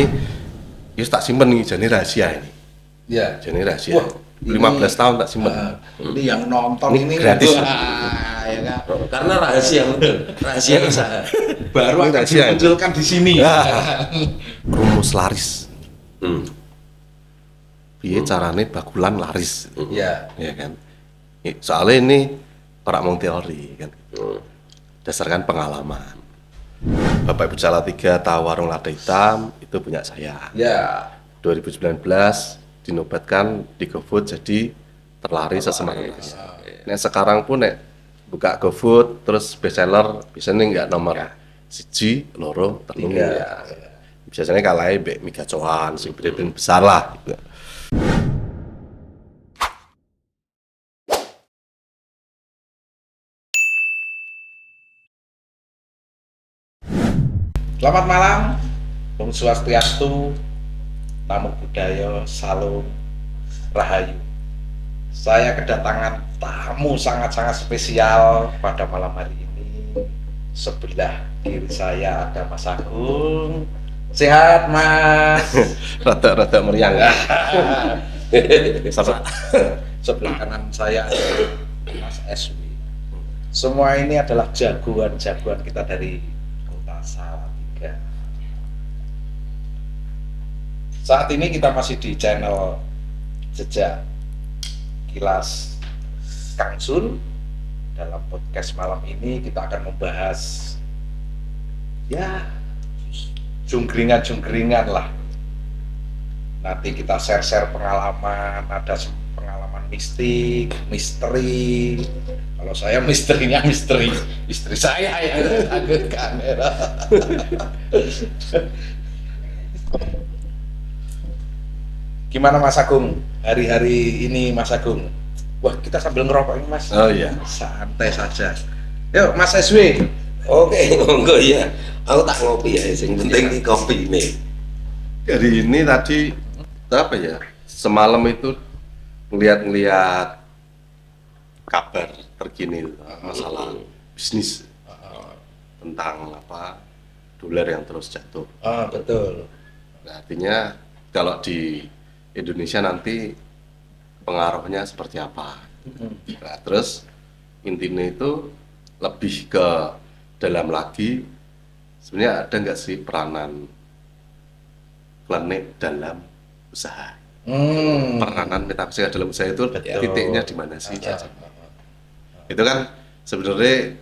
ini ya tak simpen nih, jadi rahasia ini. Ya. Jadi rahasia. Wah, 15 tahun tak simpen. Ini yang nonton Ini ini gratis. Ya kan? Karena rahasia betul, rahasia usaha. Baru Ini akan rahasia. dimunculkan di sini. Rumus laris. Hmm. Piye carane bakulan laris. Ya. Ya kan. Soalnya ini orang mau teori kan. Dasarkan pengalaman. Bapak Ibu Salatiga tahu warung lada hitam itu punya saya. Ya. 2019 dinobatkan di GoFood jadi terlaris sesemana. Nah sekarang pun nek buka GoFood terus bestseller biasanya nggak nomor siji, loro, telu. Tiga. Biasanya kalahnya mbek Mega Coan sing brand besar lah. Selamat malam, Om Swastiastu, Namo Buddhaya, Salam Rahayu. Saya kedatangan tamu sangat-sangat spesial pada malam hari ini. Sebelah kiri saya ada Mas Agung. Sehat, Mas. Rada-rada meriang. Sebelah kanan saya ada Mas SW. Semua ini adalah jagoan-jagoan kita dari Kota Salatiga. Saat ini kita masih di channel Jejak Kilas Kang Sun. Dalam podcast malam ini kita akan membahas ya jungkringan lah. Nanti kita share-share pengalaman, ada pengalaman mistik, misteri. Kalau saya misterinya misteri istri saya yang takut kamera. Gimana Mas Agung? Hari-hari ini Mas Agung. Wah, kita sambil ngerokok ini Mas. Oh iya. Santai saja. Yuk Mas SW. Oke, monggo ya. Aku tak ngopi ya, yang penting di kopi ini. Hari ini tadi apa ya? Semalam itu ngeliat kabar terkini masalah bisnis tentang apa dolar yang terus jatuh. Ah, betul. Nah, artinya kalau di Indonesia nanti pengaruhnya seperti apa? Nah, terus intinya itu lebih ke dalam lagi. Sebenarnya ada nggak sih peranan klinik dalam usaha? Peranan metafisika dalam usaha itu titiknya di mana sih? Itu kan sebenarnya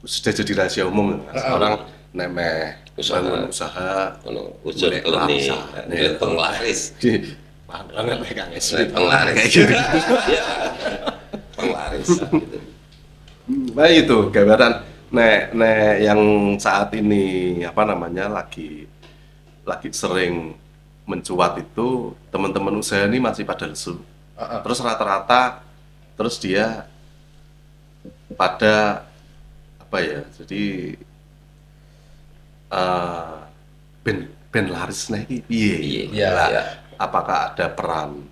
sudah jadi rahasia umum. Orang nemeh bangun usaha, Usul klinik, penglaris. banget Kang Eswi. Penglaris. Gitu. Penglaris gitu. Nah itu gambaran nek yang saat ini apa namanya lagi sering mencuat itu teman-teman usaha ini masih pada lesu. Terus rata-rata terus dia pada apa ya? Jadi ben laris nih piye? Iya. Apakah ada peran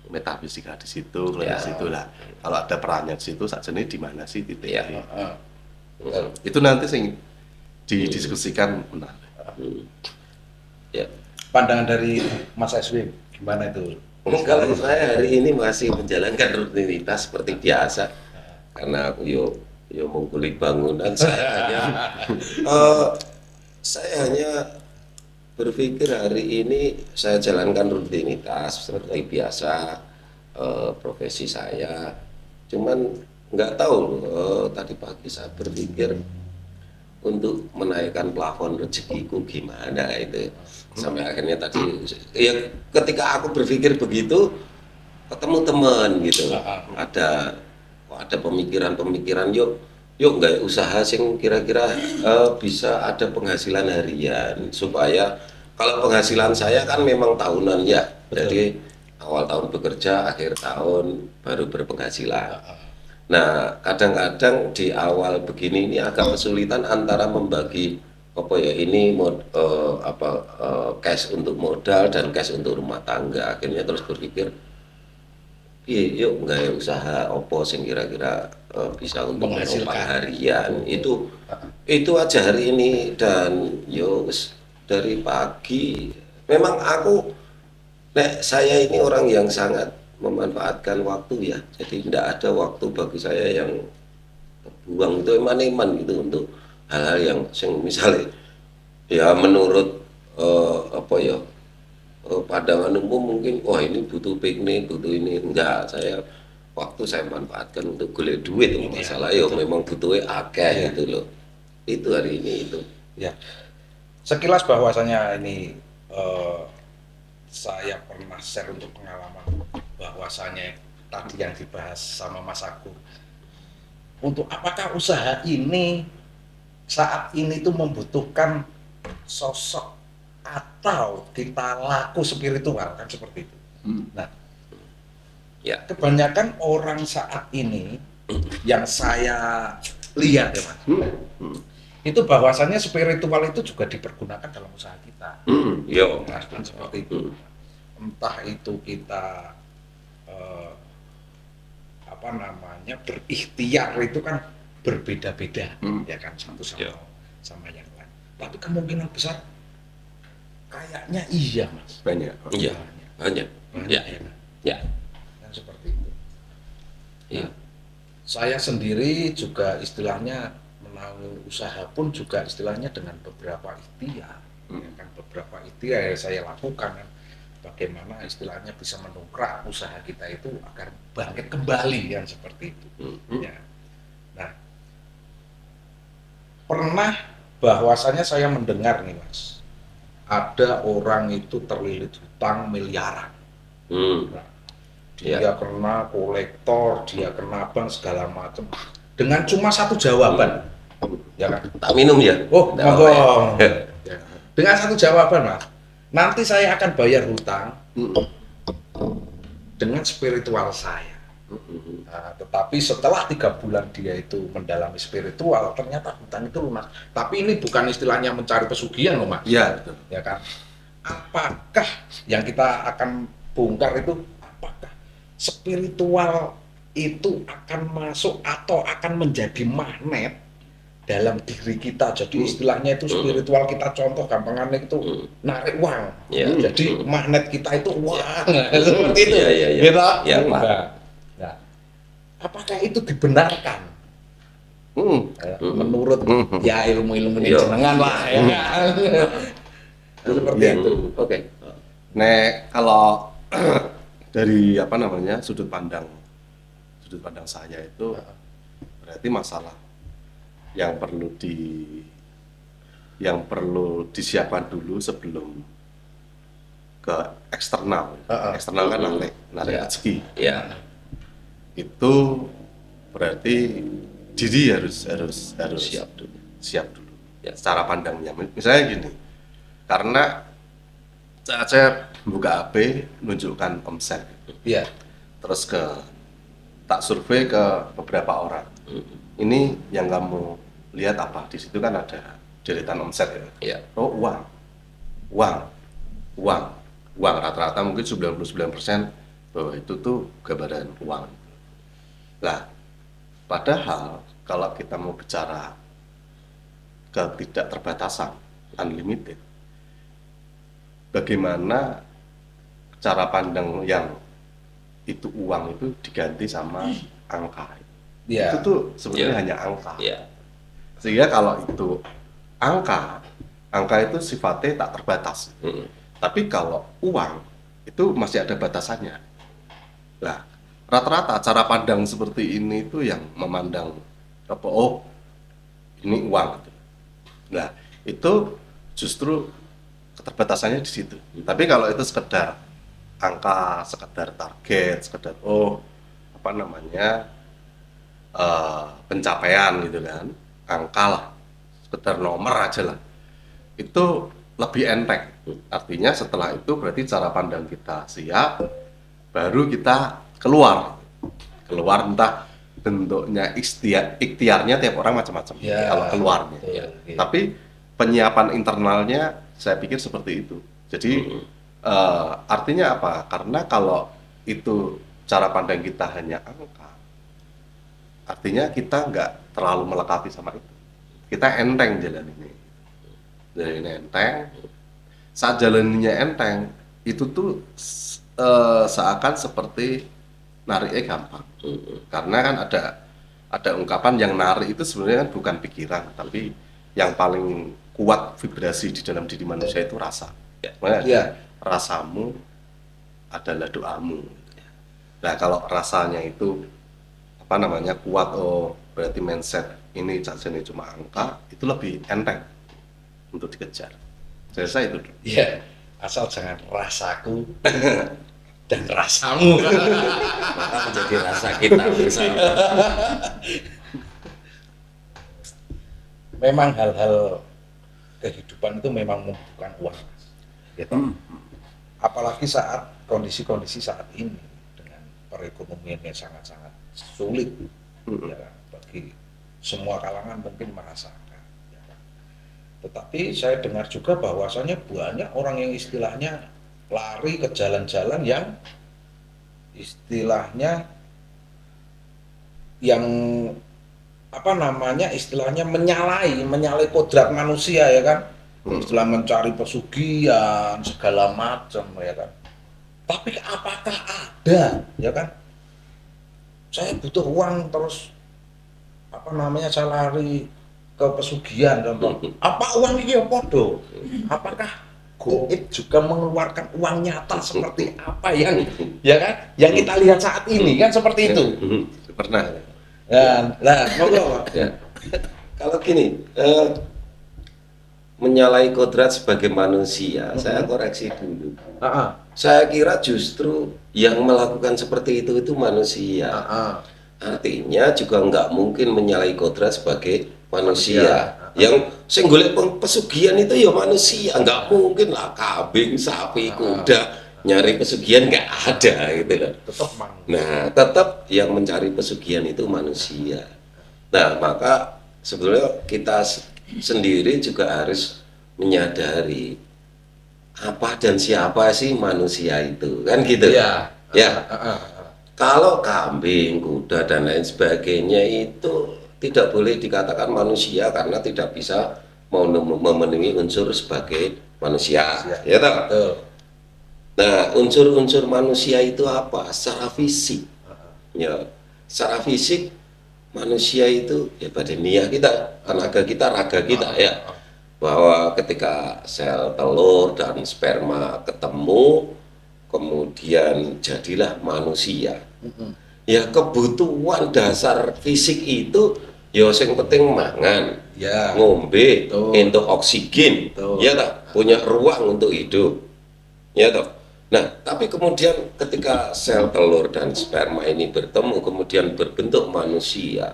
metafisika di situ, di situ lah. Kalau ada perannya di situ, saja ini di mana sih titiknya? Itu nanti sing didiskusikan benar. Ya. Pandangan dari Mas SW gimana itu? Kalau saya hari ini masih menjalankan rutinitas seperti biasa, karena aku yo mengkulik bangunan. Saya hanya berpikir hari ini saya jalankan rutinitas seperti biasa, profesi saya. Cuman nggak tahu tadi pagi saya berpikir untuk menaikkan plafon rezekiku gimana itu. Sampai akhirnya tadi ya ketika aku berpikir begitu ketemu teman gitu. Ada pemikiran yuk nggak usaha sing kira-kira bisa ada penghasilan harian, supaya kalau penghasilan saya kan memang tahunan ya. Betul. Jadi awal tahun bekerja, akhir tahun baru berpenghasilan. Nah, kadang-kadang di awal begini ini agak kesulitan antara membagi apa ya ini cash untuk modal dan cash untuk rumah tangga. Akhirnya terus berpikir, yuk nggak usaha opo sing kira-kira bisa untuk menopang harian. Itu aja hari ini, dan dari pagi. Memang saya ini orang yang sangat memanfaatkan waktu ya. Jadi tidak ada waktu bagi saya yang buang itu eman-eman gitu untuk hal-hal yang misalnya ya menurut apa ya pandangan umum mungkin wah ini butuh piknik butuh ini enggak, waktu saya manfaatkan untuk golek duit masalah ya memang butuhnya akeh gitu loh, itu hari ini itu Ya, sekilas bahwasanya ini saya pernah share untuk pengalaman bahwasanya tadi yang dibahas sama Mas Agung, untuk apakah usaha ini saat ini tuh membutuhkan sosok atau kita laku spiritual kan seperti itu. Nah, ya. kebanyakan orang saat ini yang saya lihat ya Mas, itu bahwasannya spiritual itu juga dipergunakan dalam usaha kita. Yo. Nah, seperti itu. Entah itu kita berikhtiar itu kan berbeda-beda, ya kan, satu sama yang lain. Tapi kemungkinan besar kayaknya iya Mas. Banyak. Iya. Banyak. Ya. Ya, kan? Ya. Kan seperti itu. Iya. Saya sendiri juga istilahnya menaungi usaha pun juga istilahnya dengan beberapa ikhtiar, ya kan, beberapa ikhtiar yang saya lakukan kan, bagaimana istilahnya bisa mendongkrak usaha kita itu agar bangkit kembali yang seperti itu. Ya. Nah, pernah bahwasanya saya mendengar nih Mas, ada orang itu terlilit hutang miliaran. Nah, dia kena kolektor, dia kena bank segala macam dengan cuma satu jawaban, ya kan? Tak minum ya? Oh, Nggak monggo. apa-apa ya. Ya. Dengan satu jawaban Mas, nanti saya akan bayar hutang dengan spiritual saya. Nah, tetapi setelah 3 bulan dia itu mendalami spiritual, ternyata hutang itu lunas. Tapi ini bukan istilahnya mencari pesugihan loh Mas. Iya, betul. Ya kan? Apakah yang kita akan bongkar itu, apakah spiritual itu akan masuk atau akan menjadi magnet dalam diri kita? Jadi istilahnya itu spiritual kita, contoh gampangannya itu narik uang. Jadi magnet kita itu uang. Seperti itu. Gitu. Nah, apakah itu dibenarkan? Menurut ya ilmu-ilmu jenengan lah ya. Seperti itu. Oke. Nek kalau dari sudut pandang saya itu berarti masalah yang perlu disiapkan dulu sebelum ke eksternal. Eksternal kan narik rezeki. Ya. Itu berarti diri harus siap dulu. Ya. Secara pandangnya, misalnya gini, karena saat saya buka HP menunjukkan omset, terus tak survei ke beberapa orang. Ini yang kamu lihat apa? Di situ kan ada deretan omset ya. Oh, uang. Rata-rata mungkin 99% bahwa itu tuh gambaran uang. Nah, padahal kalau kita mau bicara ketidakterbatasan, unlimited, bagaimana cara pandang yang itu uang itu diganti sama angka. Itu tuh sebenarnya hanya angka. Sehingga kalau itu angka itu sifatnya tak terbatas. Tapi kalau uang itu masih ada batasannya. Nah, rata-rata cara pandang seperti ini itu yang memandang ini uang. Nah, itu justru keterbatasannya di situ. Tapi kalau itu sekedar angka, sekedar target, sekedar pencapaian gitu kan, angka lah, sekedar nomor aja lah, itu lebih enteng. Artinya setelah itu berarti cara pandang kita siap, baru kita keluar entah bentuknya ikhtiarnya tiap orang macam-macam kalau keluarnya. Tapi penyiapan internalnya saya pikir seperti itu. Jadi artinya apa? Karena kalau itu cara pandang kita hanya angka, artinya kita nggak terlalu melekati sama itu. Kita enteng jalan ini enteng. saat jalaninya enteng itu tuh seakan seperti nariknya gampang. Karena kan ada ungkapan yang narik itu sebenarnya kan bukan pikiran, tapi yang paling kuat vibrasi di dalam diri manusia itu rasa. Makanya Iya. rasamu adalah doamu. Nah kalau rasanya itu apa namanya kuat, oh berarti mindset ini sajane cuma angka, itu lebih enteng untuk dikejar. Saya rasa itu. Iya, asal jangan rasaku dan rasamu. Maka menjadi rasa kita bersama. Memang hal-hal kehidupan itu memang membutuhkan uang, gitu. Apalagi saat kondisi-kondisi saat ini dengan perekonomian yang sangat-sangat sulit, ya kan? Bagi semua kalangan mungkin merasakan. Ya kan? Tetapi saya dengar juga bahwasannya banyak orang yang istilahnya lari ke jalan-jalan yang istilahnya yang apa namanya istilahnya menyalai kodrat manusia, ya kan, istilah mencari pesugihan segala macam, ya kan. Tapi apakah ada, ya kan, saya butuh uang terus apa namanya saya lari ke pesugihan contoh, apa uang ini ya podo, apakah goib juga mengeluarkan uang nyata seperti apa yang ya kan yang kita lihat saat ini kan seperti itu. Pernah. Nah, monggo Pak. Ya. Kalau gini, menyalahi kodrat sebagai manusia, saya koreksi dulu. Saya kira justru yang melakukan seperti itu manusia. Artinya juga nggak mungkin menyalahi kodrat sebagai manusia. Yang sing golek pesugihan itu ya manusia, nggak mungkin lah kambing, sapi, kuda nyari pesugihan, nggak ada gitu loh. Tetap manusia. Nah, tetap yang mencari pesugihan itu manusia. Nah, maka sebetulnya kita sendiri juga harus menyadari apa dan siapa sih manusia itu, kan gitu. Iya. Ya. Kalau kambing, kuda dan lain sebagainya itu tidak boleh dikatakan manusia karena tidak bisa memenuhi unsur sebagai manusia. Ya toh? Betul. Nah, unsur-unsur manusia itu apa? Secara fisik. Ya, secara fisik manusia itu ya badaniah kita, tenaga kita, raga kita ya. Bahwa ketika sel telur dan sperma ketemu, kemudian jadilah manusia. Ya kebutuhan dasar fisik itu ya yang penting mangan, Ya. ngombe, Betul. untuk oksigen, Betul. ya toh, punya ruang untuk hidup, ya toh. Nah, tapi kemudian ketika sel telur dan sperma ini bertemu kemudian berbentuk manusia,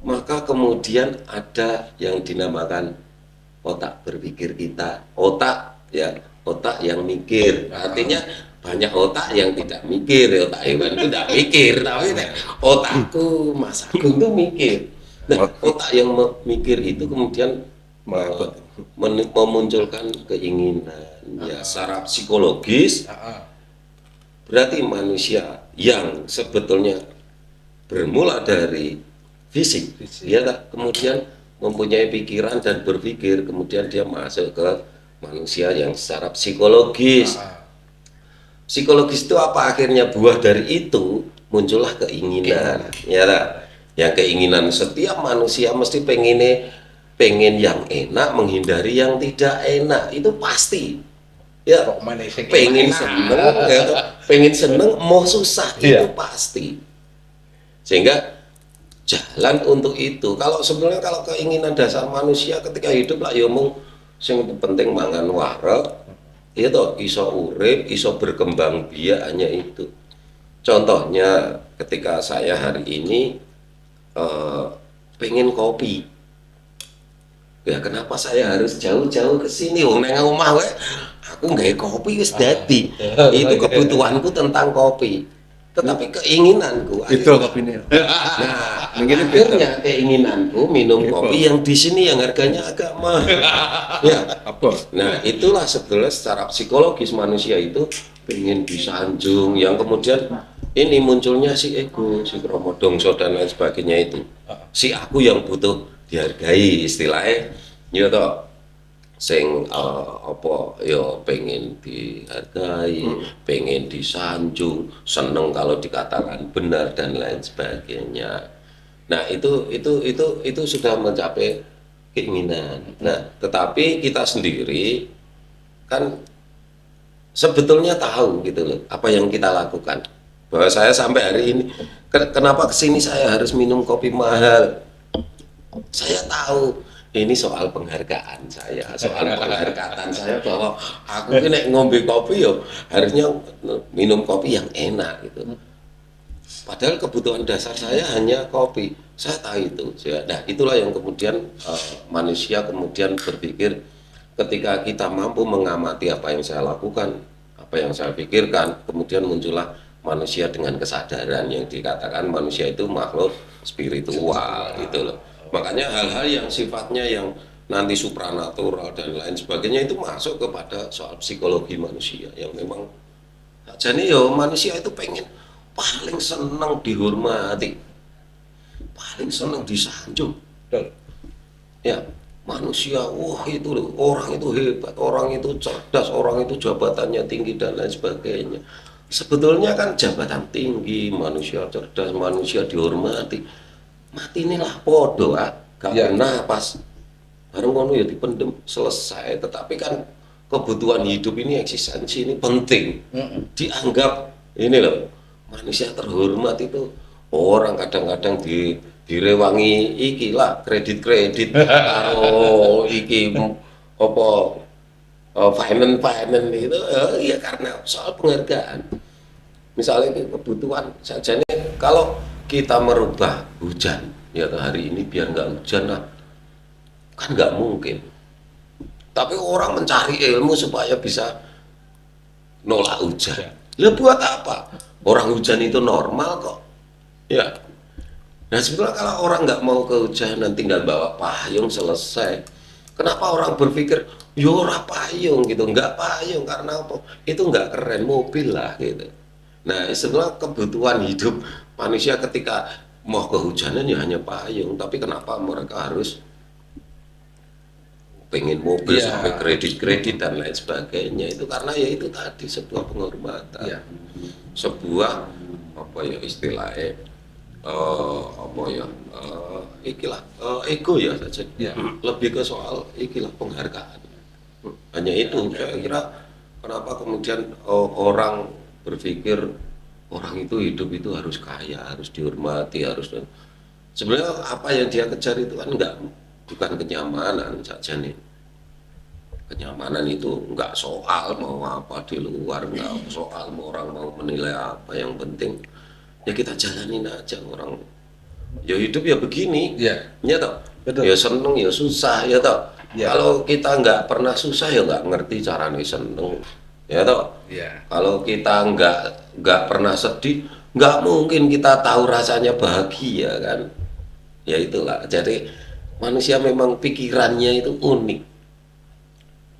maka kemudian ada yang dinamakan otak berpikir kita, otak ya, otak yang mikir. Artinya banyak otak yang tidak mikir, otak hewan itu tidak mikir, tapi otakku, Mas Agung itu mikir. Nah, otak yang mikir itu kemudian memunculkan keinginan, ya secara psikologis. Berarti manusia yang sebetulnya bermula dari fisik, dia kemudian mempunyai pikiran dan berpikir, kemudian dia masuk ke manusia yang secara psikologis. Psikologis itu apa akhirnya? Buah dari itu muncullah keinginan, ya tak? Yang keinginan setiap manusia mesti pengen yang enak, menghindari yang tidak enak, itu pasti. Ya, pengen seneng, ya, pengen seneng, mau susah, itu pasti. Sehingga jalan untuk itu. Kalau sebenarnya kalau keinginan dasar manusia ketika hidup lah, ya mung sing penting mangan wareg, itu iso urip, iso berkembang biak, hanya itu. Contohnya ketika saya hari ini pengen kopi. Ya kenapa saya harus jauh-jauh ke sini? Wong nang omah wae aku nggawe kopi wis dadi. Itu kebutuhanku tentang kopi. Tetapi keinginanku Itu kopinya. nah, akhirnya keinginanku minum kopi yang di sini yang harganya agak mahal. Ya, Apa? nah itulah sebetulnya secara psikologis manusia itu pengen disanjung, yang kemudian ini munculnya si ego, si kromodongso dan lain sebagainya itu. Si aku yang butuh dihargai istilahnya, ya toh. sing apa ya pengen dihargai, pengen disanjung, seneng kalau dikatakan benar dan lain sebagainya. Nah, itu sudah mencapai keinginan. Nah, tetapi kita sendiri kan sebetulnya tahu gitu loh apa yang kita lakukan. Bahwa saya sampai hari ini kenapa kesini saya harus minum kopi mahal. Saya tahu ini soal penghargaan saya, soal penghargaan saya bahwa aku ini nek ngombe kopi yo harusnya minum kopi yang enak gitu. Padahal kebutuhan dasar saya hanya kopi. Saya tahu itu. Nah, itulah yang kemudian manusia kemudian berpikir ketika kita mampu mengamati apa yang saya lakukan, apa yang saya pikirkan, kemudian muncullah manusia dengan kesadaran yang dikatakan manusia itu makhluk spiritual gitu loh. Makanya hal-hal yang sifatnya yang nanti supranatural dan lain sebagainya itu masuk kepada soal psikologi manusia yang memang jadi yo manusia itu pengen paling senang dihormati, paling senang disanjung. Betul. Ya, manusia, wah itu loh, orang itu hebat, orang itu cerdas, orang itu jabatannya tinggi dan lain sebagainya. Sebetulnya kan jabatan tinggi, manusia cerdas, manusia dihormati. Mati inilah podo, gak Ya. pernah pas bareng ngono ya dipendem selesai. Tetapi kan kebutuhan hidup ini eksistensi ini penting. Dianggap ini loh, manusia terhormat itu orang kadang-kadang direwangi iki lah kredit karo iki apa finance itu ya karena soal penghargaan. Misalnya kebutuhan saja nih kalau kita merubah hujan ya hari ini biar nggak hujan lah kan nggak mungkin. Tapi orang mencari ilmu supaya bisa nolak hujan. Lah buat apa? Orang hujan itu normal kok. Ya. Nah sebetulnya kalau orang nggak mau kehujanan tinggal bawa payung selesai. Kenapa orang berpikir yo ora payung gitu, nggak payung karena apa? Itu nggak keren mobil lah gitu. Nah sebenarnya kebutuhan hidup manusia ketika mau kehujanan ya hanya payung, tapi kenapa mereka harus pengen mobil Iya. sampai kredit dan lain sebagainya itu karena ya itu tadi sebuah penghormatan, Iya. sebuah apa ya istilahnya apa ya ikilah ego ya saja. Iya. Lebih ke soal ikilah penghargaan. Hanya itu saya kira kenapa kemudian orang berpikir orang itu hidup itu harus kaya, harus dihormati, harus sebenarnya apa yang dia kejar itu kan enggak bukan kenyamanan saja nih. Kenyamanan itu enggak soal mau apa di luar, enggak soal mau orang mau menilai apa, yang penting ya kita jalanin aja orang. Ya hidup ya begini. Iya. Ya toh. Betul. Ya seneng ya susah ya toh. Ya. Kalau kita nggak pernah susah ya nggak ngerti caranya seneng. Ya toh. Iya. Kalau kita nggak pernah sedih, nggak mungkin kita tahu rasanya bahagia kan. Ya itulah. Jadi manusia memang pikirannya itu unik.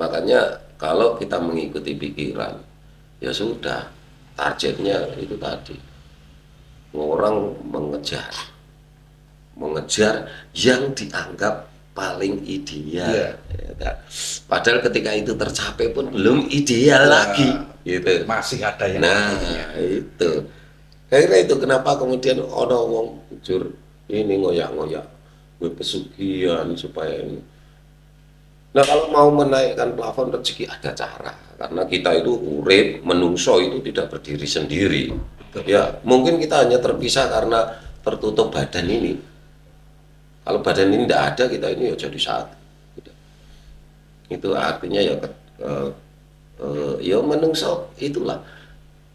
Makanya kalau kita mengikuti pikiran, ya sudah targetnya itu tadi. Orang mengejar yang dianggap paling ideal. Iya. Ya kan? Padahal ketika itu tercapai pun belum ideal lagi. Gitu. Masih ada yang Nah, itu. Akhirnya itu kenapa kemudian ono wong jujur ini ngoyak-ngoyak gue pesugihan supaya ini. Nah, kalau mau menaikkan plafon rezeki ada cara karena kita itu urip menungso itu tidak berdiri sendiri. Ya, mungkin kita hanya terpisah karena tertutup badan ini. Kalau badan ini tidak ada, kita ini ya jadi satu. Itu artinya ya ya menungso itulah.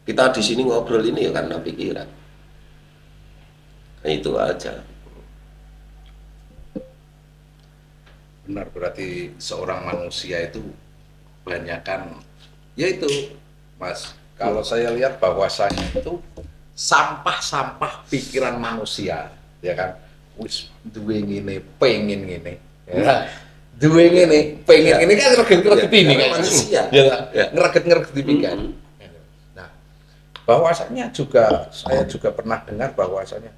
Kita di sini ngobrol ini ya karena pikiran. Nah, itu aja. benar, berarti seorang manusia itu kebanyakan ya itu Mas, kalau saya lihat bahwasanya itu sampah-sampah pikiran manusia ya kan, wis duwe ngene pengen ngene ya, duwe ngene pengen ngene kan ngereget-ngereget ini kan manusia. ya kan? Ya. Ngereget-ngereget pikiran. Nah, bahwasanya juga saya juga pernah dengar bahwasanya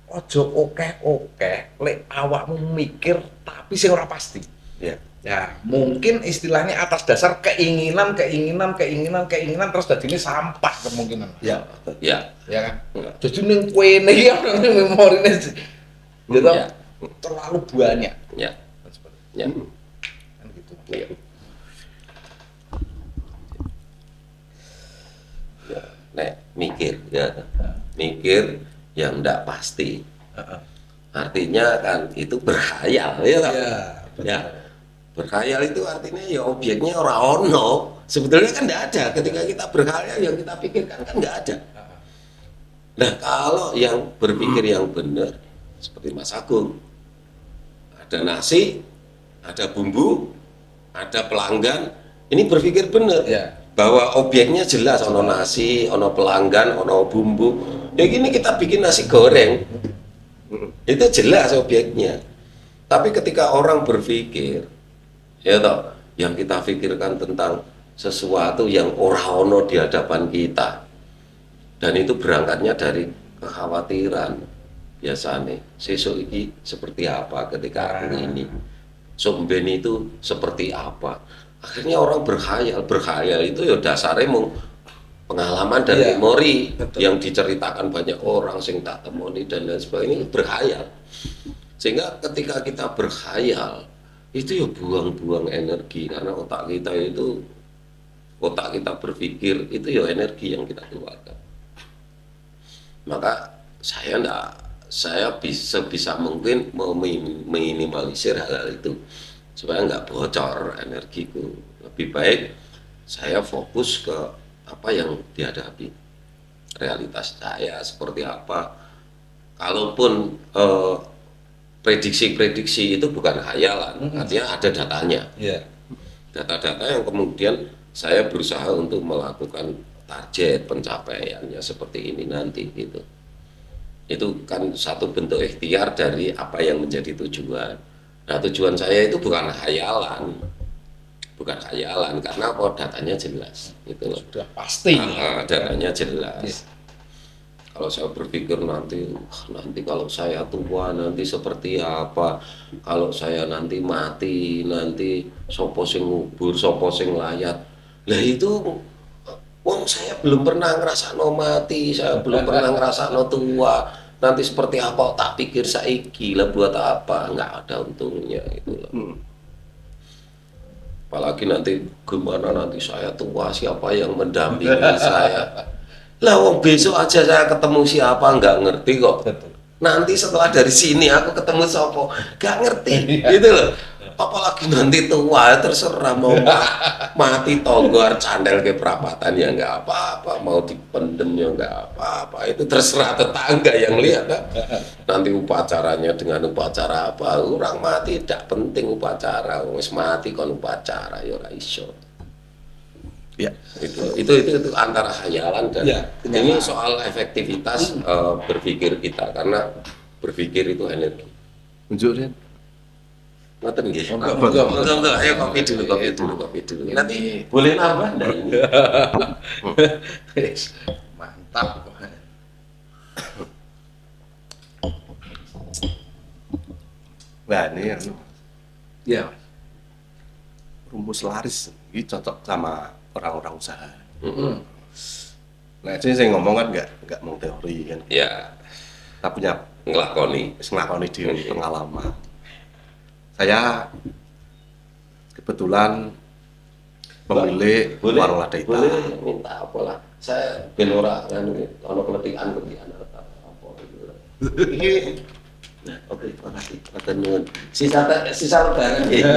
ojo oke lek awakmu mikir tapi sing ora pasti. Ya. Ya, mungkin istilahnya atas dasar keinginan terus jadinya sampah kemungkinan. Ya. Ya. Ya kan? Ya. Jadi ning kuene iki ono memorine gitu. Ya. Terlalu banyak. Ya. Ya. Kan gitu. Ya. Ya. Nek mikir ya. Mikir yang enggak pasti. Heeh. Artinya kan itu berkhayal ya toh? Iya, Ya. Berkhayal itu artinya ya objeknya orang ono. Sebetulnya kan enggak ada. Ketika kita berkhayal yang kita pikirkan kan enggak ada. Nah, kalau yang berpikir yang benar seperti Mas Agung, ada nasi, ada bumbu, ada pelanggan, ini berpikir benar. Ya. Bahwa objeknya jelas, ono nasi, ono pelanggan, ono bumbu. Ya gini kita bikin nasi goreng. Itu jelas objeknya. Tapi ketika orang berpikir, ya toh, yang kita pikirkan tentang sesuatu yang ora ono di hadapan kita, dan itu berangkatnya dari kekhawatiran biasanya sesuk iki seperti apa ketika aku ini somben itu seperti apa, akhirnya orang berkhayal itu ya dasarnya mau pengalaman dan Iya, memori betul. yang diceritakan banyak orang sing tak temoni dan lain sebagainya, berkhayal. Sehingga ketika kita berkhayal itu ya buang-buang energi, karena otak kita berpikir itu ya energi yang kita keluarkan. Maka saya bisa mungkin meminimalisir hal-hal itu supaya nggak bocor energiku. Lebih baik saya fokus ke apa yang dihadapi, realitas saya seperti apa. Kalaupun prediksi-prediksi itu bukan khayalan, artinya ada datanya. Iya. Data-data yang kemudian saya berusaha untuk melakukan target pencapaiannya seperti ini nanti gitu. Itu kan satu bentuk ikhtiar dari apa yang menjadi tujuan. Nah, tujuan saya itu bukan khayalan, karena apa, datanya jelas gitu loh. Sudah pasti. Datanya jelas. Iya. Kalau saya berpikir nanti kalau saya tua nanti seperti apa, kalau saya nanti mati nanti sopo sing ngubur, sopo sing layat. Lah itu wong saya belum pernah ngrasakno mati, saya belum pernah ngrasakno tua. Nanti seperti apa tak pikir saiki, lah buat apa? Nggak ada untungnya itu loh. Apalagi nanti gimana nanti saya tua, siapa yang mendampingi saya? Lah wong besok aja saya ketemu siapa nggak ngerti kok. Betul. Nanti setelah dari sini aku ketemu sopo nggak ngerti gitu loh. Apalagi nanti tua, terserah mau mati togor candel ke perapatan ya nggak apa-apa, mau dipendem ya nggak apa-apa, itu terserah tetangga yang lihat kan. Nanti upacaranya dengan upacara apa, orang mati tidak penting upacara, wis mati kon upacara ya ora iso. Ya. Itu antara khayalan dan Ya, ini soal efektivitas berpikir kita, karena berpikir itu energi. Unjuk Ren. Ngoten nggih. Enggak. Ayo kopi dulu. Nanti boleh nambah enggak ini? Mantap. Nah, ini Iya. rumus laris ini cocok sama orang-orang usaha. Mm-mm. Nah, ini saya ngomong kan nggak mau teori kan. Ya, Kita punya ngelakoni. ngelakoni di pengalaman. Saya kebetulan memilih warung lada hitam. Boleh minta apa lah. Saya ben ora kan ono keletikan apa gitu. Nah, oke, makasih. Matur nuwun. Sisa lebaran ya.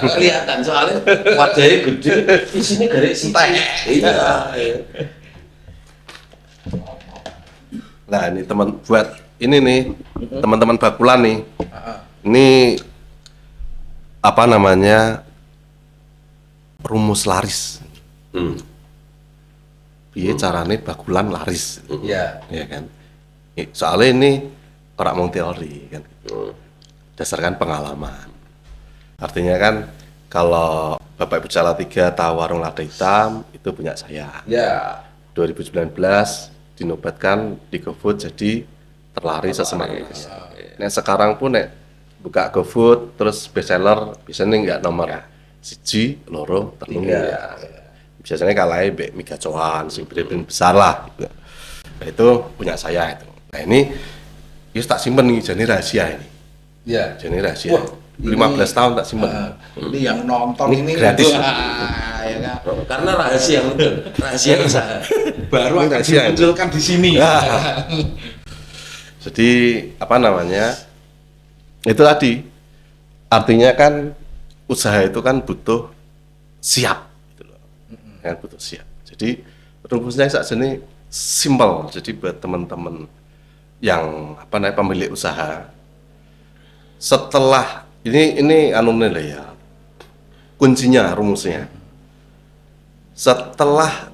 Kelihatan soalnya wadahnya gede, isinya garek sithik. Iya. Nah, ini teman-teman bakulan nih. Ini apa namanya? Rumus laris. Piye carane bakulan laris? Iya. Ya kan. Soalnya ini orang mau teori kan. Berdasarkan pengalaman. Artinya kan kalau Bapak Ibu Salatiga tahu warung lada hitam itu punya saya. Ya. 2019 dinobatkan di GoFood jadi terlaris sesemangnya. Nah sekarang pun buka GoFood terus bestseller biasanya nggak nomor siji, loro, telu. Iya. Biasanya kalahnya Mbak Mega Coan, sing brand besar lah. Gitu. Nah, itu punya saya itu. Nah ini tak simpen nih, jadi rahasia ini. Ya. Jadi rahasia. Wah, 15 tahun tak simpen. Ini yang nonton Ini ini gratis. wah, ya kan? Karena rahasia betul, rahasia usaha. Baru Ini akan rahasia. dimunculkan di sini. Jadi apa namanya? Itu tadi artinya kan usaha itu kan butuh siap gitu loh. Kan butuh siap. Jadi rumusnya saat ini simple. Jadi buat teman-teman yang apa namanya pemilik usaha setelah ini anu lah ya. Kuncinya rumusnya. Setelah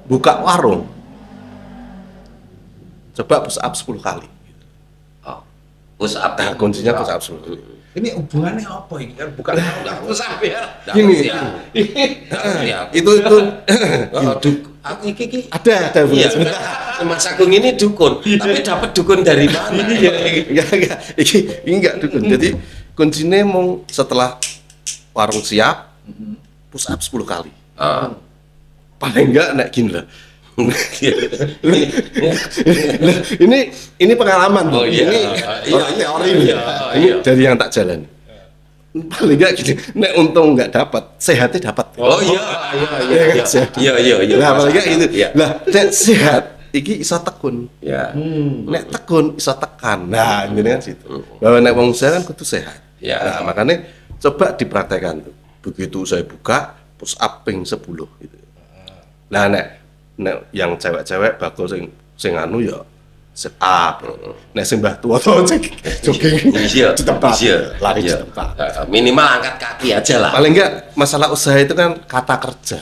buka warung coba push up 10 kali. Oh, push up. Nah, kuncinya push up 10 kali. Ini hubungannya apa ini kan? Bukan usah ya. Gini. Itu Aku iki ada iya, hubungannya. Mas Agung ini dukun, tapi dapat dukun dari mana? Enggak, ini enggak dukun. Jadi kuncinya mau setelah warung siap push up 10 kali. Ah. Paling enggak naik gini lah. ini pengalaman. Oh, iya. Ini Iya, orang iya, teori. iya, Ini iya. dari yang tak jalan. Paling enggak gini, nek untung enggak dapat, sehatnya dapat. Oh iya. Nah, paling enggak itu. Iya. Lah, nek sehat iki iso tekun. Ya. Nek tekun iso tekan. Nah, ini kan situ. Bahwa nek wong usaha kan kudu sehat. Ya. Nah, makanya coba dipraktekkan tuh. Begitu saya buka push up ping 10 gitu. Nah, nek yang cewek-cewek bakal sing anu ya sit up. Nek sing mbah tuwa to jogging Iya. di tempat. Iya. Lari di Iya. tempat. Minimal angkat kaki aja lah. Paling enggak masalah usaha itu kan kata kerja.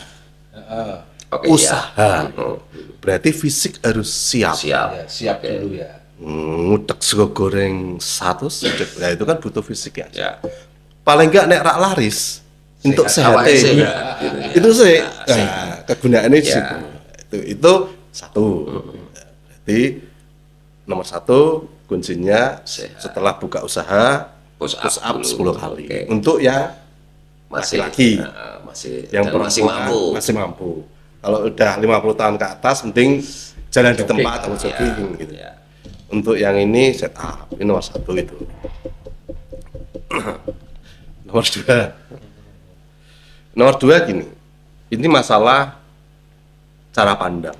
Oke, Usaha. Berarti fisik harus siap. Siap. Ya, siap dulu ya. Ngudek sego goreng 100 sedek. Nah, itu kan butuh fisik ya. Ya. Paling enggak nek rak laris untuk Awalnya sehatnya. sehat. Itu sih nah, kegunaannya di Ya. situ. Itu satu. Berarti nomor satu kuncinya Sehat. setelah buka usaha Push push up up dulu. 10 kali. Oke. Untuk yang Masih laki-laki. masih yang dan masih perempuan mampu. masih mampu. Kalau udah 50 tahun ke atas penting jalan di tempat atau Ya, jogging gitu. ya. Untuk yang ini set up, ini nomor satu itu. Nomor dua. Nomor dua gini, ini masalah cara pandang.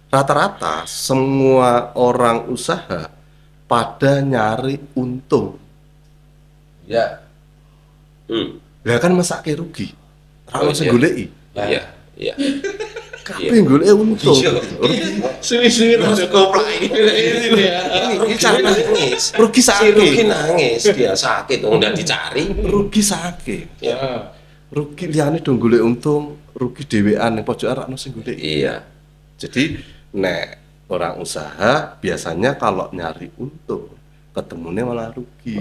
Rata-rata semua orang usaha pada nyari untung. Ya. Lah kan masake rugi. Ora Oh, ono sing iya. goleki. Iya. Iya. Kabeh goleki untung. Suwi-suwi terus koplak ini ya. Ini cara nangis. Rugi Si sakit. Rugi nangis, dia sakit, udah dicari. Rugi sakit. Ya. Rugi liyane dong golek untung, rugi dhewean ning pojokan ora ono sing goleki. Iya. Jadi nek orang usaha biasanya kalau nyari untung ketemunya malah rugi.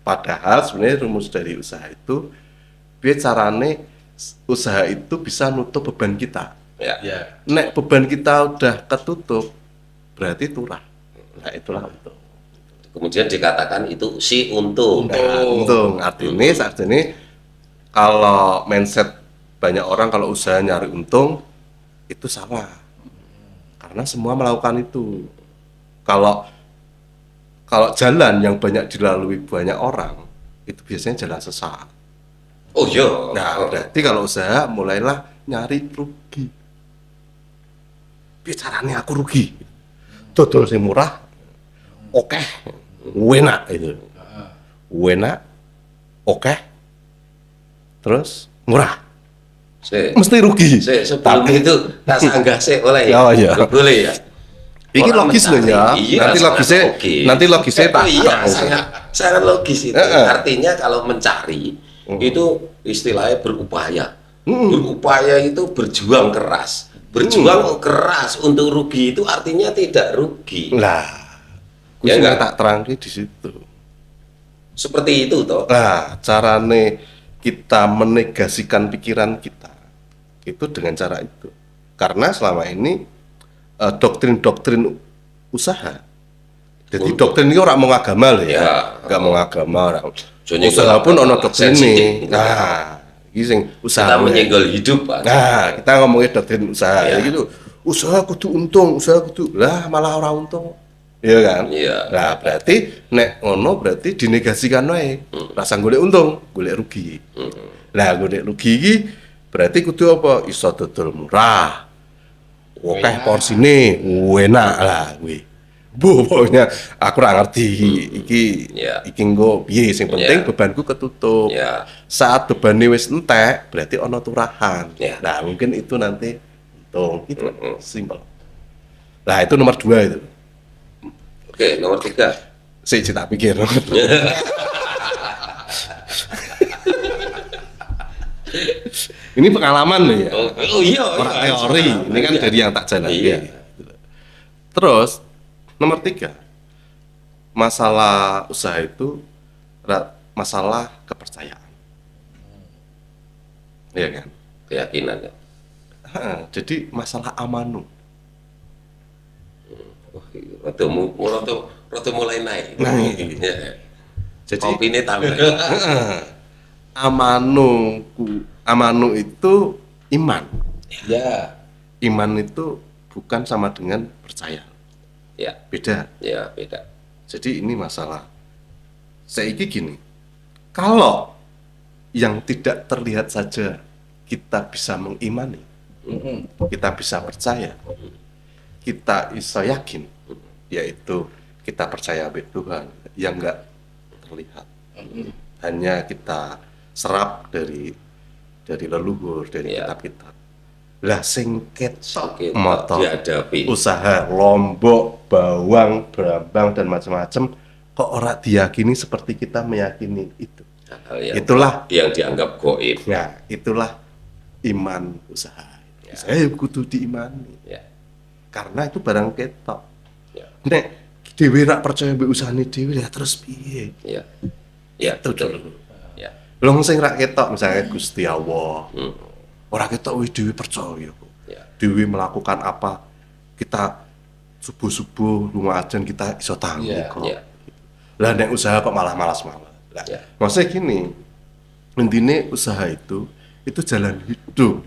Padahal sebenarnya rumus dari usaha itu biar carane usaha itu bisa nutup beban kita. Ya. Ya. Nek beban kita udah ketutup berarti turah. Nah itulah untung. Kemudian dikatakan itu si untung. Nah, untung artinya saat ini kalau mindset banyak orang kalau usaha nyari untung itu salah. Karena semua melakukan itu. Kalau jalan yang banyak dilalui banyak orang itu biasanya jalan sesat. Oh iya. Nah, berarti kalau usaha mulailah nyari rugi. Bicaranya aku rugi. Dodol sing murah. Oke. Enak itu. Enak. Oke. Terus murah. Mesti rugi. Sebelum itu tak sanggah sih boleh ya? Oh, iya. Boleh ya? Ini Orang logis loh ya. mencari. Iya, nanti sangat logisnya logis. nanti logisnya tak. Iya, sangat logis itu. Artinya kalau mencari itu istilahnya berupaya. Berupaya itu berjuang keras. Berjuang keras untuk rugi itu artinya tidak rugi. Lah. Ya Ya enggak? tak terangke di situ. Seperti itu toh. Nah, carane kita menegasikan pikiran kita itu dengan cara itu. Karena selama ini doktrin-doktrin usaha Jadi doktrin ini orang mau agama loh Ya. ya, nggak mau agama orang. Soalnya Usaha pun ono doktrin sensitif. ini. Nah, ini sing usaha. Kita menyenggol hidup, Pak. Nah, kita ngomongin doktrin usaha Ya. ya gitu. Usaha kudu untung, usaha kudu lah malah orang untung. Iya kan? Iya. Nah, berarti nek ngono berarti dinegasikan wae. Rasa golek untung, golek rugi. Lah golek rugi iki berarti kudu apa? Iso dodol murah. Akeh porsine, enak lah kuwi. Bu, pokoknya aku ora ngerti iki Ya. iki engko piye sing penting Ya. bebanku ketutup. Ya. Saat bebannya wis entek, berarti ono turahan. Ya. Nah, mungkin itu nanti untung gitu. Simpel. Nah, itu nomor 2 itu. Oke, nomor 3. Sik tak pikir. Ini pengalaman loh ya. Oh iya, Orang iya. teori. Ini kan dari yang tak jalani. Iya. Terus nomor 3, masalah usaha itu masalah kepercayaan. Iya kan? Keyakinan ya. Jadi masalah amanu. Wah, rada mulai naik. Nah, iya. Ya. Jadi Kopi ini tambah. amanu itu iman. Ya. Iman itu bukan sama dengan percaya. Ya, Beda. ya beda. Jadi ini masalah. Saiki gini. Kalau yang tidak terlihat saja kita bisa mengimani, kita bisa percaya, kita bisa yakin, yaitu kita percaya pada Tuhan yang enggak terlihat. Hanya kita serap dari leluhur, dari Ya. kitab-kitab. Lah sing ketok Kita motor dihadapi. usaha Lombok, Bawang, Brambang dan macam-macam kok ora diyakini seperti kita meyakini itu. Hal yang, Itulah yang dianggap goib. ya, itulah iman usaha. Saya kudu diimani Ya, karena itu barang ketok. ya, Nek dhewe rak percaya mbek usahane dhewe ya terus piye? ya, ya, Itu betul. dulu. Ya, Long sing rak ketok misalnya Gusti Allah. hmm, Ora ketok wis dhewe percaya kok. ya, Dewi melakukan apa kita subuh-subuh lunga ajan kita iso tanggung Iya, kok. ya, Lah nek usaha kok malah malas-malas. Lah, Iya. maksudnya gini, intinya usaha itu jalan hidup.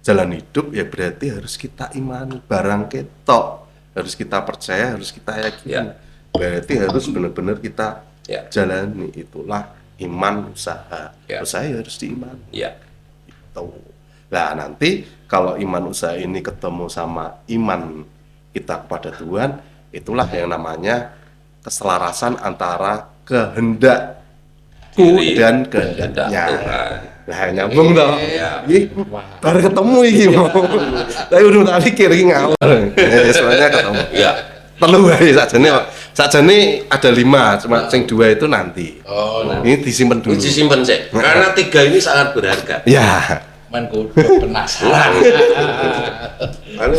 Jalan hidup ya berarti harus kita imani barang ketok, harus kita percaya, harus kita yakini. Iya. Berarti harus benar-benar kita ya, jalani, itulah iman usaha. Iya. Usaha ya harus diimani. ya, Gitu. Nah nanti kalau iman usaha ini ketemu sama iman kita kepada Tuhan, itulah yang namanya keselarasan antara kehendakku Diri dan kehendak kehendaknya. Tuhan. Nah nyambung dong. Iya. Ih, baru ketemu iki mau. Tapi udah tak pikir iki ngawur. Sebenarnya ketemu. ya, Telu wae sakjane ada 5, cuma sing 2 itu nanti. Oh, nah. Ini disimpan dulu. ini disimpan sih. Karena 3 ini sangat berharga. Ya. Main kudu penasaran. Karena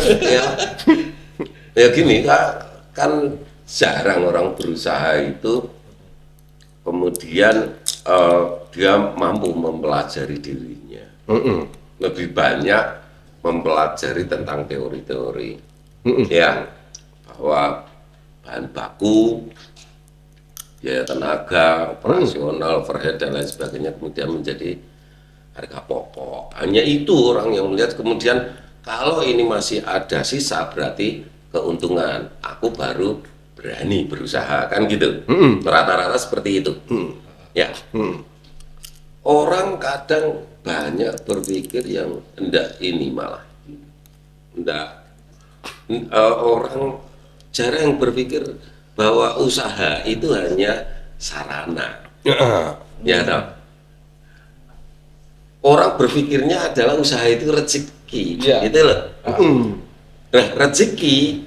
ya gini kan jarang orang berusaha itu kemudian dia mampu mempelajari dirinya. Lebih banyak mempelajari tentang teori-teori ya, bahwa bahan baku, biaya tenaga, operasional, overhead dan lain sebagainya kemudian menjadi harga pokok. Hanya itu orang yang melihat, kemudian kalau ini masih ada sisa berarti keuntungan. Aku baru berani berusaha, kan gitu. Rata-rata seperti itu. Ya. Orang kadang banyak berpikir yang enggak ini malah. Enggak. Orang jarang berpikir bahwa usaha itu hanya sarana. Ya toh. Orang berpikirnya adalah usaha itu rezeki, Iya. gitu loh. Nah, rezeki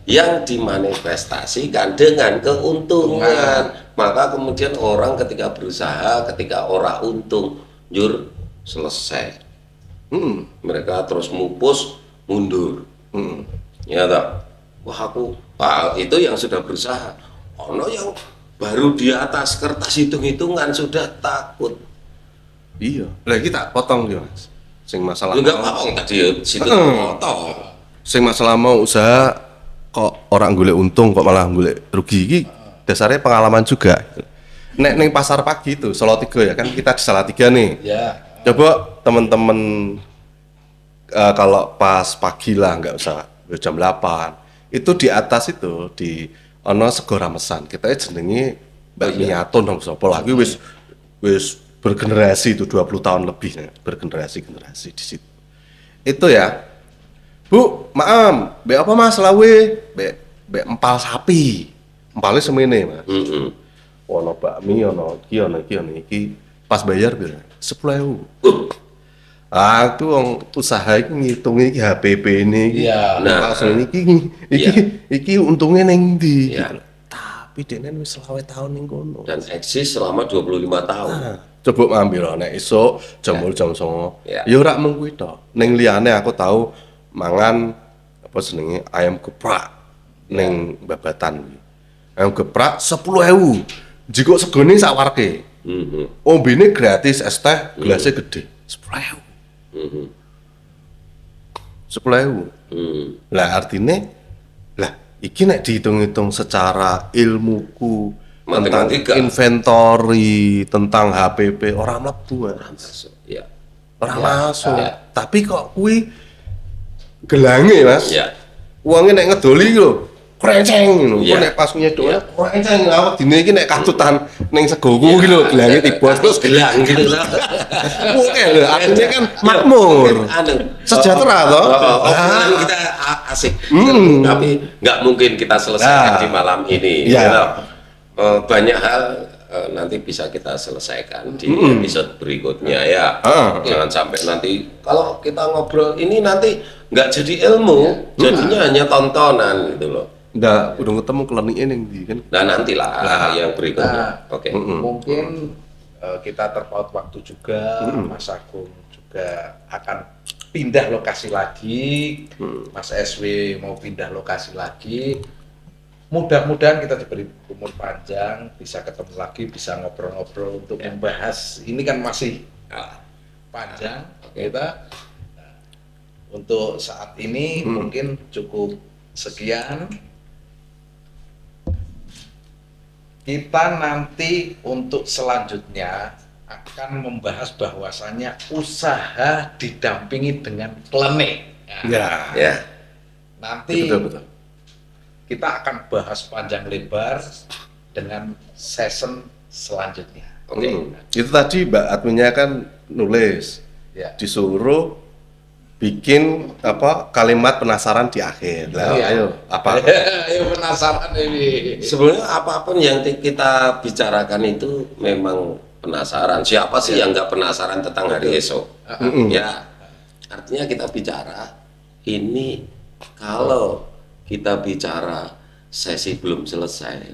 yang dimanifestasikan dengan keuntungan. Maka kemudian orang ketika berusaha, ketika orang untung, jur selesai. Mereka terus mupus, mundur. Ya toh. Wah itu yang sudah berusaha. Ono yang baru di atas kertas hitung-hitungan sudah takut. Iya. Lagi tak potong ya, Mas. Sing masalah Enggak mau, apa-apa tadi situ potong. sing masalah mau usaha kok orang golek untung kok malah golek rugi iki dasarnya pengalaman juga. Nek ning pasar pagi itu Salatiga ya kan kita di Salatiga nih. Ya. Coba teman-teman kalau pas pagi lah nggak usah jam 8 itu di atas itu di ono sego ramesan kita jenenge Mbak Miaton dong sapa lagi wis bergenerasi itu 20 tahun lebih ya, bergenerasi di situ. Itu ya. Bu, maaf, be apa Mas lawe? Be empal sapi. Empalnya semene, Mas. Ono bakmi, ono iki. Pas bayar piro? 10.000. Aku wong usaha iki ngitung iki HPP ini iki. Iya. Nah, iki untungnya ning ndi? Iya. Gitu. Tapi dene wis 20 tahun ning kono. Dan eksis selama 25 tahun. Coba ngambil nek esuk jam 9. Ya. Ya ora mung kuwi to. Ning liyane aku tahu mangan apa jenenge ayam geprak ning Babatan. Ayam geprak 10.000. Jika segone sak warke. Ombene gratis es teh gelasnya gede. 10.000. 10.000. Lah artinya lah iki nek dihitung-hitung secara ilmuku tentang Matematika. inventory, tentang HPP orang mlebu. Ya. Orang masuk. Ya. Tapi kok kuwi gelange, Mas. Ya. Uangnya nek ngedoli lho, krenceng ngono. Iya. Kok nek pas nyedok Iya. krenceng awak dine iki nek katutan ning segoku iki lho, gelange tiba terus gelang gitu lah. oke lho, artinya kan makmur. Sejahtera toh? Obrolan kita asik. Tapi nggak mungkin kita selesaikan Nah. di malam ini. Iya. Gitu. Banyak hal nanti bisa kita selesaikan di episode berikutnya ya. Jangan sampai nanti kalau kita ngobrol ini nanti nggak jadi ilmu, jadinya hanya tontonan gitu loh. Nggak, udah ketemu kelenike ning ndi kan. Nah nantilah yang berikutnya. Oke. Mungkin kita terpaut waktu juga, Mas Agung juga akan pindah lokasi lagi, Mas SW mau pindah lokasi lagi. Mudah-mudahan kita diberi umur panjang, bisa ketemu lagi, bisa ngobrol-ngobrol untuk membahas. Ini kan masih panjang kita. Nah, untuk saat ini mungkin cukup sekian. Kita nanti untuk selanjutnya akan membahas bahwasannya usaha didampingi dengan klenik. Nah, Ya. nanti Betul. kita akan bahas panjang lebar dengan season selanjutnya. Oke. Itu tadi Mbak adminnya kan nulis, Ya. disuruh bikin apa kalimat penasaran di akhir. Lah, Iya. ayo apa? Ayo penasaran ini. Sebenarnya apapun yang kita bicarakan itu memang penasaran. Siapa sih yang nggak penasaran tentang hari esok? Ya, artinya kita bicara ini kalau kita bicara sesi belum selesai,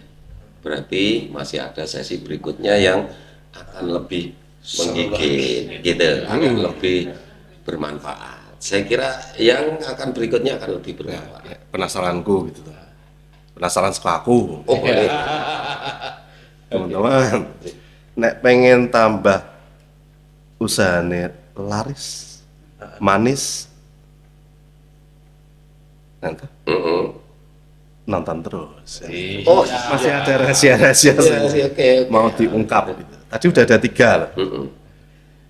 berarti masih ada sesi berikutnya yang akan lebih menggigit, gitu, akan lebih bermanfaat. Saya kira yang akan berikutnya akan lebih bermanfaat. Ya, penasaranku gitu. Penasaran suka aku. Oh boleh. Teman-teman, nek pengen tambah usahane laris, manis, nanti nonton terus. Ya. Oh Masih ada rahasia-rahasia oke. mau diungkap. Gitu. Tadi udah ada 3 loh.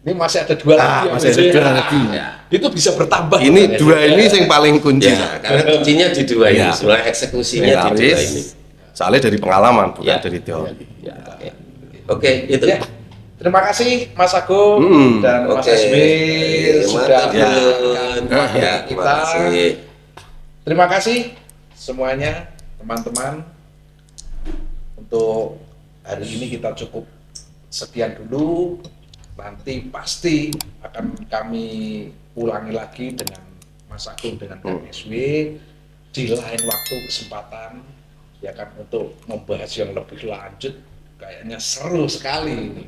Ini masih ada 2 lagi. Masih ada 2 lagi. Itu bisa bertambah. Ini 2 ini yang paling kunci. Ya, karena kuncinya di dua ini, Ya. sebenarnya eksekusinya di dua Laris, ini. soalnya dari pengalaman bukan Ya. dari teori. Ya, oke. Oke, itu. Ya. Terima kasih Mas Agung dan Mas Oke. SB sudah Mantap, meluangkan Bun. waktu Ya, terima kita. kasih. Terima kasih semuanya teman-teman. Untuk hari ini kita cukup sekian dulu. Nanti pasti akan kami ulangi lagi dengan Mas Agung dengan Kang SW di lain waktu kesempatan ya kan untuk membahas yang lebih lanjut. Kayaknya seru sekali ini.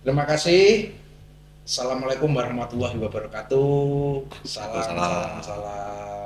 Terima kasih. Assalamualaikum warahmatullahi wabarakatuh. Salam.